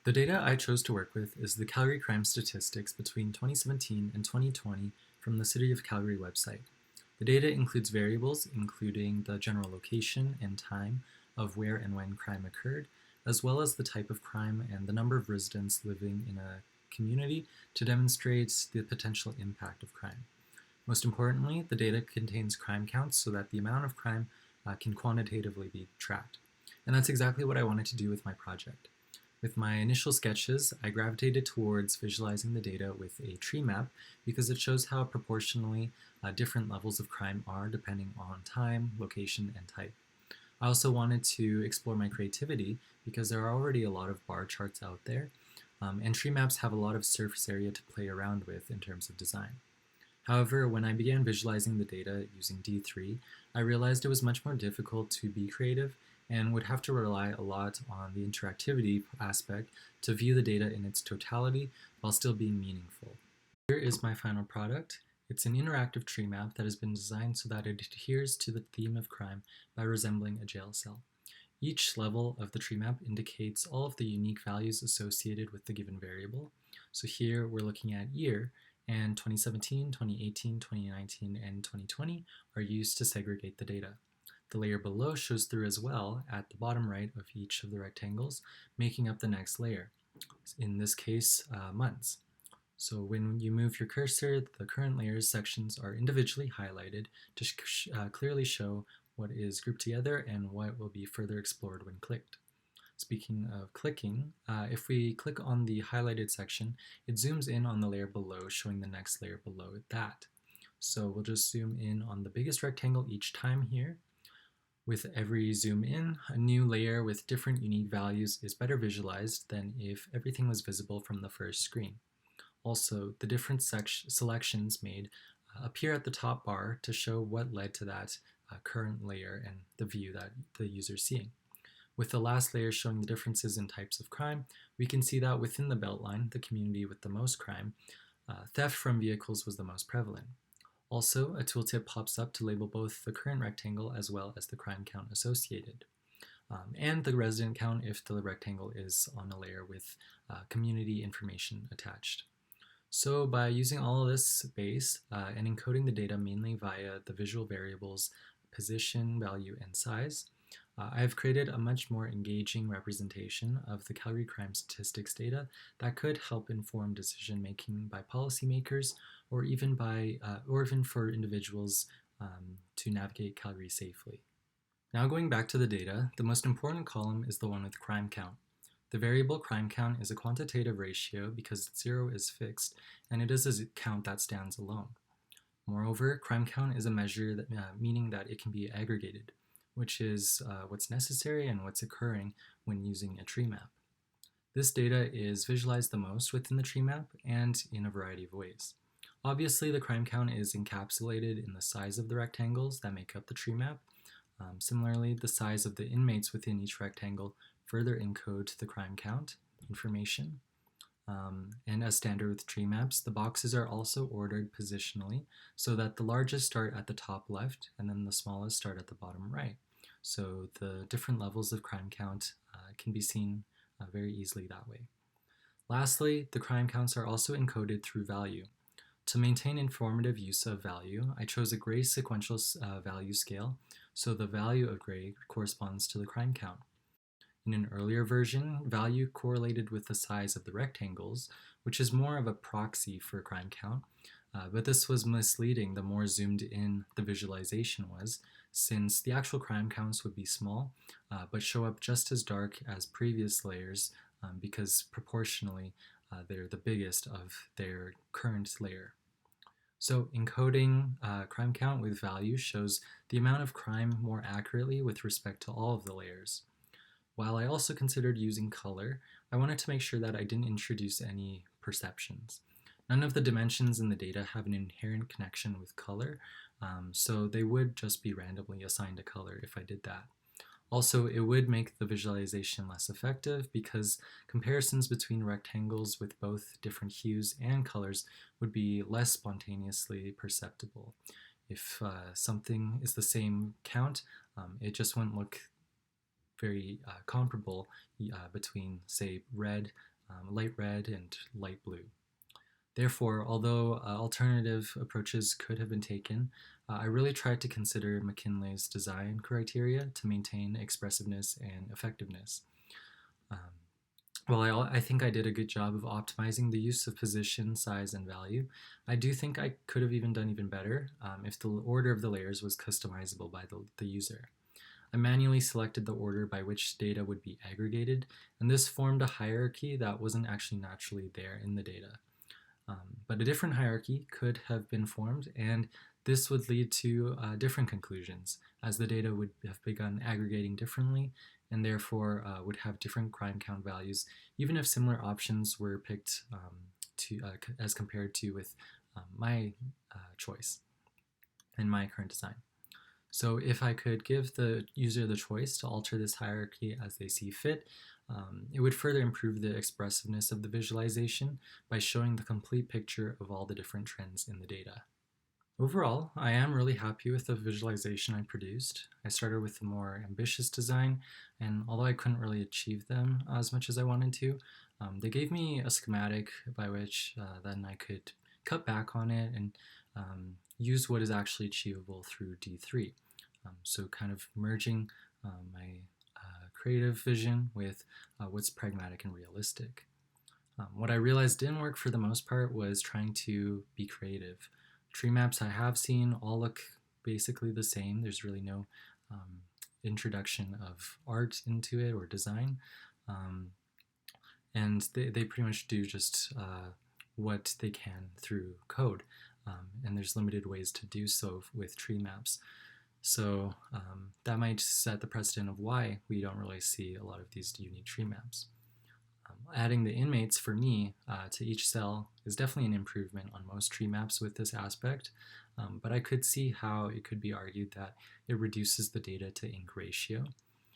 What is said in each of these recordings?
The data I chose to work with is the Calgary crime statistics between 2017 and 2020 from the City of Calgary website. The data includes variables including the general location and time of where and when crime occurred, as well as the type of crime and the number of residents living in a community to demonstrate the potential impact of crime. Most importantly, the data contains crime counts so that the amount of crime can quantitatively be tracked. And that's exactly what I wanted to do with my project. With my initial sketches, I gravitated towards visualizing the data with a tree map because it shows how proportionally different levels of crime are depending on time, location, and type. I also wanted to explore my creativity because there are already a lot of bar charts out there, and tree maps have a lot of surface area to play around with in terms of design. However, when I began visualizing the data using D3, I realized it was much more difficult to be creative and would have to rely a lot on the interactivity aspect to view the data in its totality while still being meaningful. Here is my final product. It's an interactive tree map that has been designed so that it adheres to the theme of crime by resembling a jail cell. Each level of the tree map indicates all of the unique values associated with the given variable. So here we're looking at year, and 2017, 2018, 2019, and 2020 are used to segregate the data. The layer below shows through as well at the bottom right of each of the rectangles, making up the next layer, in this case, months. So when you move your cursor, the current layers sections are individually highlighted to clearly show what is grouped together and what will be further explored when clicked. Speaking of clicking, if we click on the highlighted section, it zooms in on the layer below, showing the next layer below that. So we'll just zoom in on the biggest rectangle each time here. With every zoom in, a new layer with different unique values is better visualized than if everything was visible from the first screen. Also, the different selections made appear at the top bar to show what led to that current layer and the view that the user is seeing. With the last layer showing the differences in types of crime, we can see that within the Beltline, the community with the most crime, theft from vehicles was the most prevalent. Also, a tooltip pops up to label both the current rectangle as well as the crime count associated, and the resident count if the rectangle is on a layer with community information attached. So by using all of this base and encoding the data mainly via the visual variables position, value, and size, I've created a much more engaging representation of the Calgary crime statistics data that could help inform decision making by policymakers or even for individuals to navigate Calgary safely. Now going back to the data, the most important column is the one with crime count. The variable crime count is a quantitative ratio because 0 is fixed and it is a count that stands alone. Moreover, crime count is a measure that, meaning that it can be aggregated, which is what's necessary and what's occurring when using a tree map. This data is visualized the most within the tree map and in a variety of ways. Obviously, the crime count is encapsulated in the size of the rectangles that make up the tree map. Similarly, the size of the inmates within each rectangle further encode the crime count information. And as standard with tree maps, the boxes are also ordered positionally so that the largest start at the top left and then the smallest start at the bottom right. So the different levels of crime count can be seen very easily that way. Lastly, the crime counts are also encoded through value. To maintain informative use of value, I chose a gray sequential value scale, so the value of gray corresponds to the crime count. In an earlier version, value correlated with the size of the rectangles, which is more of a proxy for crime count, but this was misleading the more zoomed in the visualization was, since the actual crime counts would be small, but show up just as dark as previous layers because proportionally they're the biggest of their current layer. So encoding crime count with value shows the amount of crime more accurately with respect to all of the layers. While I also considered using color, I wanted to make sure that I didn't introduce any perceptions. None of the dimensions in the data have an inherent connection with color, so they would just be randomly assigned a color if I did that. Also, it would make the visualization less effective because comparisons between rectangles with both different hues and colors would be less spontaneously perceptible. If something is the same count, it just wouldn't look very comparable between, say, red light red and light blue. Therefore, although alternative approaches could have been taken, I really tried to consider McKinley's design criteria to maintain expressiveness and effectiveness. While I think I did a good job of optimizing the use of position, size, and value, I do think I could have done even better if the order of the layers was customizable by the user. I manually selected the order by which data would be aggregated, and this formed a hierarchy that wasn't actually naturally there in the data. But a different hierarchy could have been formed, and this would lead to different conclusions, as the data would have begun aggregating differently, and therefore would have different crime count values, even if similar options were picked as compared to with my choice and my current design. So if I could give the user the choice to alter this hierarchy as they see fit, it would further improve the expressiveness of the visualization by showing the complete picture of all the different trends in the data. Overall, I am really happy with the visualization I produced. I started with a more ambitious design, and although I couldn't really achieve them as much as I wanted to, they gave me a schematic by which then I could cut back on it and use what is actually achievable through D3. So kind of merging my creative vision with what's pragmatic and realistic. What I realized didn't work for the most part was trying to be creative. Tree maps I have seen all look basically the same. There's really no introduction of art into it or design. And they pretty much do just what they can through code. And there's limited ways to do so with tree maps. So that might set the precedent of why we don't really see a lot of these unique tree maps. Adding the inmates for me to each cell is definitely an improvement on most tree maps with this aspect, but I could see how it could be argued that it reduces the data to ink ratio.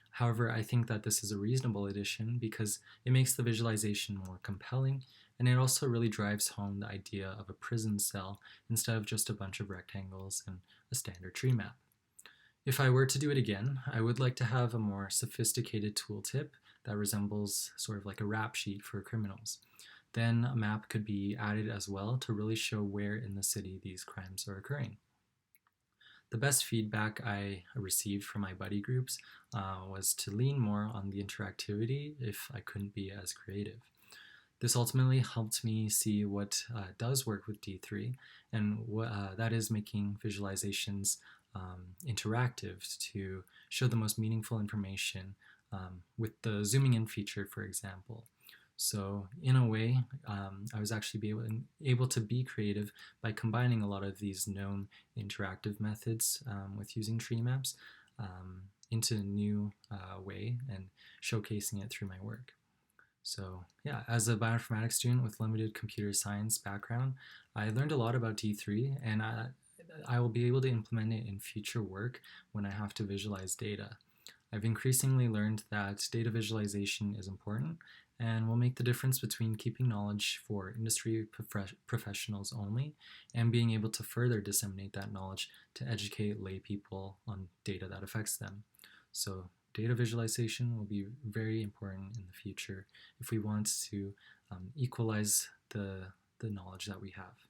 However, I think that this is a reasonable addition because it makes the visualization more compelling, and it also really drives home the idea of a prison cell instead of just a bunch of rectangles and a standard tree map. If I were to do it again, I would like to have a more sophisticated tooltip that resembles sort of like a rap sheet for criminals. Then a map could be added as well to really show where in the city these crimes are occurring. The best feedback I received from my buddy groups was to lean more on the interactivity if I couldn't be as creative. This ultimately helped me see what does work with D3, and that is making visualizations interactive to show the most meaningful information with the zooming in feature, for example. So in a way, I was actually able to be creative by combining a lot of these known interactive methods with using tree maps into a new way and showcasing it through my work. So yeah, as a bioinformatics student with limited computer science background, I learned a lot about D3, and I will be able to implement it in future work when I have to visualize data. I've increasingly learned that data visualization is important and will make the difference between keeping knowledge for industry professionals only and being able to further disseminate that knowledge to educate lay people on data that affects them. So data visualization will be very important in the future if we want to equalize the knowledge that we have.